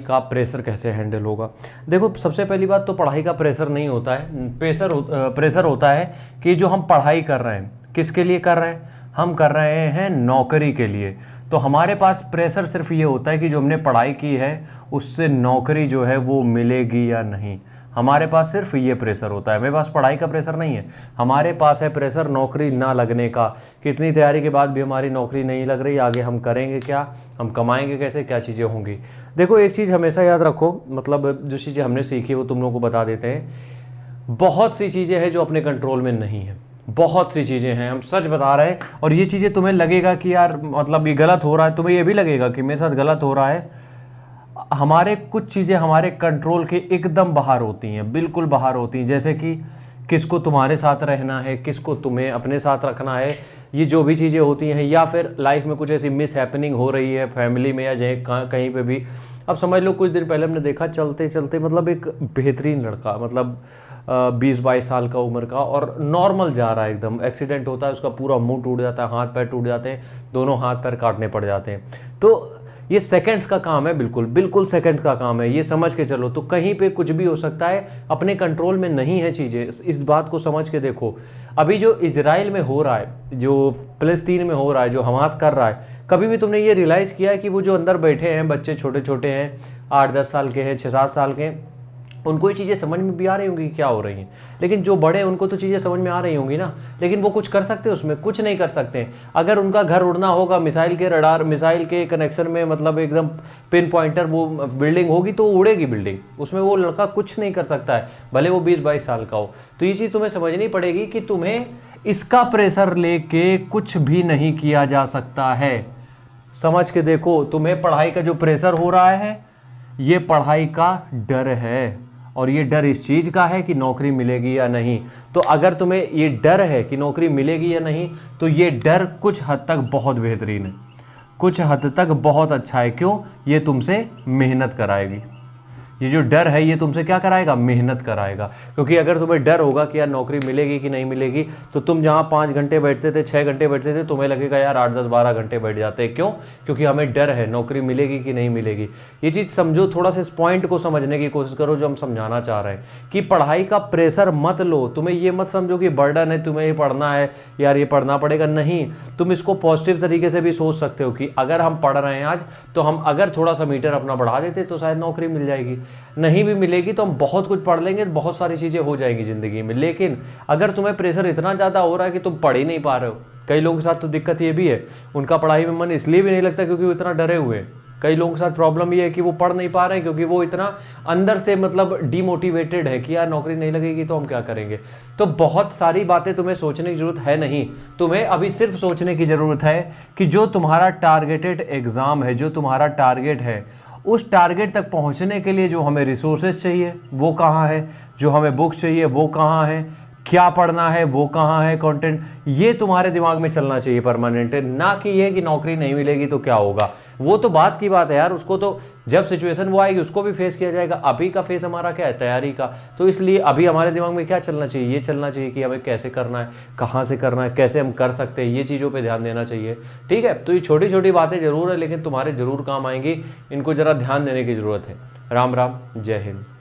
का प्रेशर कैसे हैंडल होगा। देखो सबसे पहली बात तो पढ़ाई का प्रेशर नहीं होता है, प्रेशर होता है कि जो हम पढ़ाई कर रहे हैं किसके लिए कर रहे हैं, हम कर रहे हैं नौकरी के लिए। तो हमारे पास प्रेशर सिर्फ ये होता है कि जो हमने पढ़ाई की है उससे नौकरी जो है वो मिलेगी या नहीं, हमारे पास सिर्फ ये प्रेशर होता है। मेरे पास पढ़ाई का प्रेशर नहीं है, हमारे पास है प्रेशर नौकरी ना लगने का। कितनी तैयारी के बाद भी हमारी नौकरी नहीं लग रही, आगे हम करेंगे क्या, हम कमाएंगे कैसे, क्या चीज़ें होंगी। देखो एक चीज़ हमेशा याद रखो, मतलब जो चीज़ें हमने सीखी वो तुम लोगों को बता देते हैं। बहुत सी चीज़ें हैं जो अपने कंट्रोल में नहीं है, बहुत सी चीज़ें हैं, हम सच बता रहे हैं। और ये चीज़ें तुम्हें लगेगा कि यार मतलब ये गलत हो रहा है, तुम्हें ये भी लगेगा कि मेरे साथ गलत हो रहा है। हमारे कुछ चीज़ें हमारे कंट्रोल के एकदम बाहर होती हैं, बिल्कुल बाहर होती हैं। जैसे कि किसको तुम्हारे साथ रहना है, किसको तुम्हें अपने साथ रखना है, ये जो भी चीज़ें होती हैं। या फिर लाइफ में कुछ ऐसी मिस हैपनिंग हो रही है फैमिली में या कहीं पे भी। अब समझ लो कुछ दिन पहले हमने देखा चलते चलते, मतलब एक बेहतरीन लड़का, मतलब 20-22 साल का उम्र का, और नॉर्मल जा रहा है एकदम, एक्सीडेंट होता है, उसका पूरा मुंह टूट जाता है, हाथ पैर टूट जाते हैं, दोनों हाथ पैर काटने पड़ जाते हैं। तो ये सेकंड्स का काम है, बिल्कुल बिल्कुल सेकंड का काम है, ये समझ के चलो। तो कहीं पे कुछ भी हो सकता है, अपने कंट्रोल में नहीं है चीज़ें, इस बात को समझ के देखो। अभी जो इजराइल में हो रहा है, जो फ़लस्तीन में हो रहा है, जो हमास कर रहा है, कभी भी तुमने ये रियलाइज़ किया है कि वो जो अंदर बैठे हैं बच्चे, छोटे छोटे हैं, 8-10 साल के हैं, 6-7 साल के हैं, उनको ये चीज़ें समझ में भी आ रही होंगी क्या हो रही हैं। लेकिन जो बड़े हैं उनको तो चीज़ें समझ में आ रही होंगी ना, लेकिन वो कुछ कर सकते हैं उसमें, कुछ नहीं कर सकते। अगर उनका घर उड़ना होगा मिसाइल के रडार, मिसाइल के कनेक्शन में, मतलब एकदम पिन पॉइंटर वो बिल्डिंग होगी तो उड़ेगी बिल्डिंग, उसमें वो लड़का कुछ नहीं कर सकता है, भले वो 20-22 साल का हो। तो ये चीज़ तुम्हें समझनी पड़ेगी कि तुम्हें इसका प्रेशर लेके कुछ भी नहीं किया जा सकता है। समझ के देखो, तुम्हें पढ़ाई का जो प्रेशर हो रहा है ये पढ़ाई का डर है, और ये डर इस चीज़ का है कि नौकरी मिलेगी या नहीं। तो अगर तुम्हें ये डर है कि नौकरी मिलेगी या नहीं, तो ये डर कुछ हद तक बहुत बेहतरीन है, कुछ हद तक बहुत अच्छा है। क्यों? ये तुमसे मेहनत कराएगी। ये जो डर है ये तुमसे क्या कराएगा? मेहनत कराएगा। क्योंकि अगर तुम्हें डर होगा कि यार नौकरी मिलेगी कि नहीं मिलेगी, तो तुम जहाँ 5 घंटे बैठते थे, 6 घंटे बैठते थे, तुम्हें लगेगा यार 8-10-12 घंटे बैठ जाते हैं। क्यों? क्योंकि हमें डर है नौकरी मिलेगी कि नहीं मिलेगी। ये चीज़ समझो, थोड़ा सा इस पॉइंट को समझने की कोशिश करो जो हम समझाना चाह रहे हैं कि पढ़ाई का प्रेशर मत लो। तुम्हें ये मत समझो कि बर्डन है, तुम्हें ये पढ़ना है, यार ये पढ़ना पड़ेगा। नहीं, तुम इसको पॉजिटिव तरीके से भी सोच सकते हो कि अगर हम पढ़ रहे हैं आज, तो हम अगर थोड़ा सा मीटर अपना बढ़ा देते तो शायद नौकरी मिल जाएगी। नहीं भी मिलेगी तो हम बहुत कुछ पढ़ लेंगे, बहुत सारी चीज़ें हो जाएंगी ज़िंदगी में। लेकिन अगर तुम्हें प्रेशर इतना ज़्यादा हो रहा है कि तुम पढ़ ही नहीं पा रहे हो, कई लोगों के साथ तो दिक्कत ये भी है, उनका पढ़ाई में मन इसलिए भी नहीं लगता क्योंकि वो इतना डरे हुए हैं। कई लोगों के साथ प्रॉब्लम ये है कि वो पढ़ नहीं पा रहे हैं क्योंकि वो इतना अंदर से मतलब डीमोटिवेटेड है कि यार नौकरी नहीं लगेगी तो हम क्या करेंगे। तो बहुत सारी बातें तुम्हें सोचने की जरूरत है नहीं, तुम्हें अभी सिर्फ सोचने की ज़रूरत है कि जो तुम्हारा टारगेटेड एग्ज़ाम है, जो तुम्हारा टारगेट है, उस टारगेट तक पहुंचने के लिए जो हमें रिसोर्सेज चाहिए वो कहाँ है, जो हमें बुक्स चाहिए वो कहाँ है, क्या पढ़ना है वो कहाँ है, कंटेंट, ये तुम्हारे दिमाग में चलना चाहिए परमानेंट। ना कि ये कि नौकरी नहीं मिलेगी तो क्या होगा, वो तो बात की बात है यार, उसको तो जब सिचुएशन वो आएगी उसको भी फेस किया जाएगा। अभी का फेस हमारा क्या है? तैयारी का। तो इसलिए अभी हमारे दिमाग में क्या चलना चाहिए? ये चलना चाहिए कि हमें कैसे करना है, कहाँ से करना है, कैसे हम कर सकते हैं, ये चीज़ों पे ध्यान देना चाहिए। ठीक है, तो ये छोटी छोटी बातें जरूर है लेकिन तुम्हारे जरूर काम आएंगी, इनको जरा ध्यान देने की जरूरत है। राम राम, जय हिंद।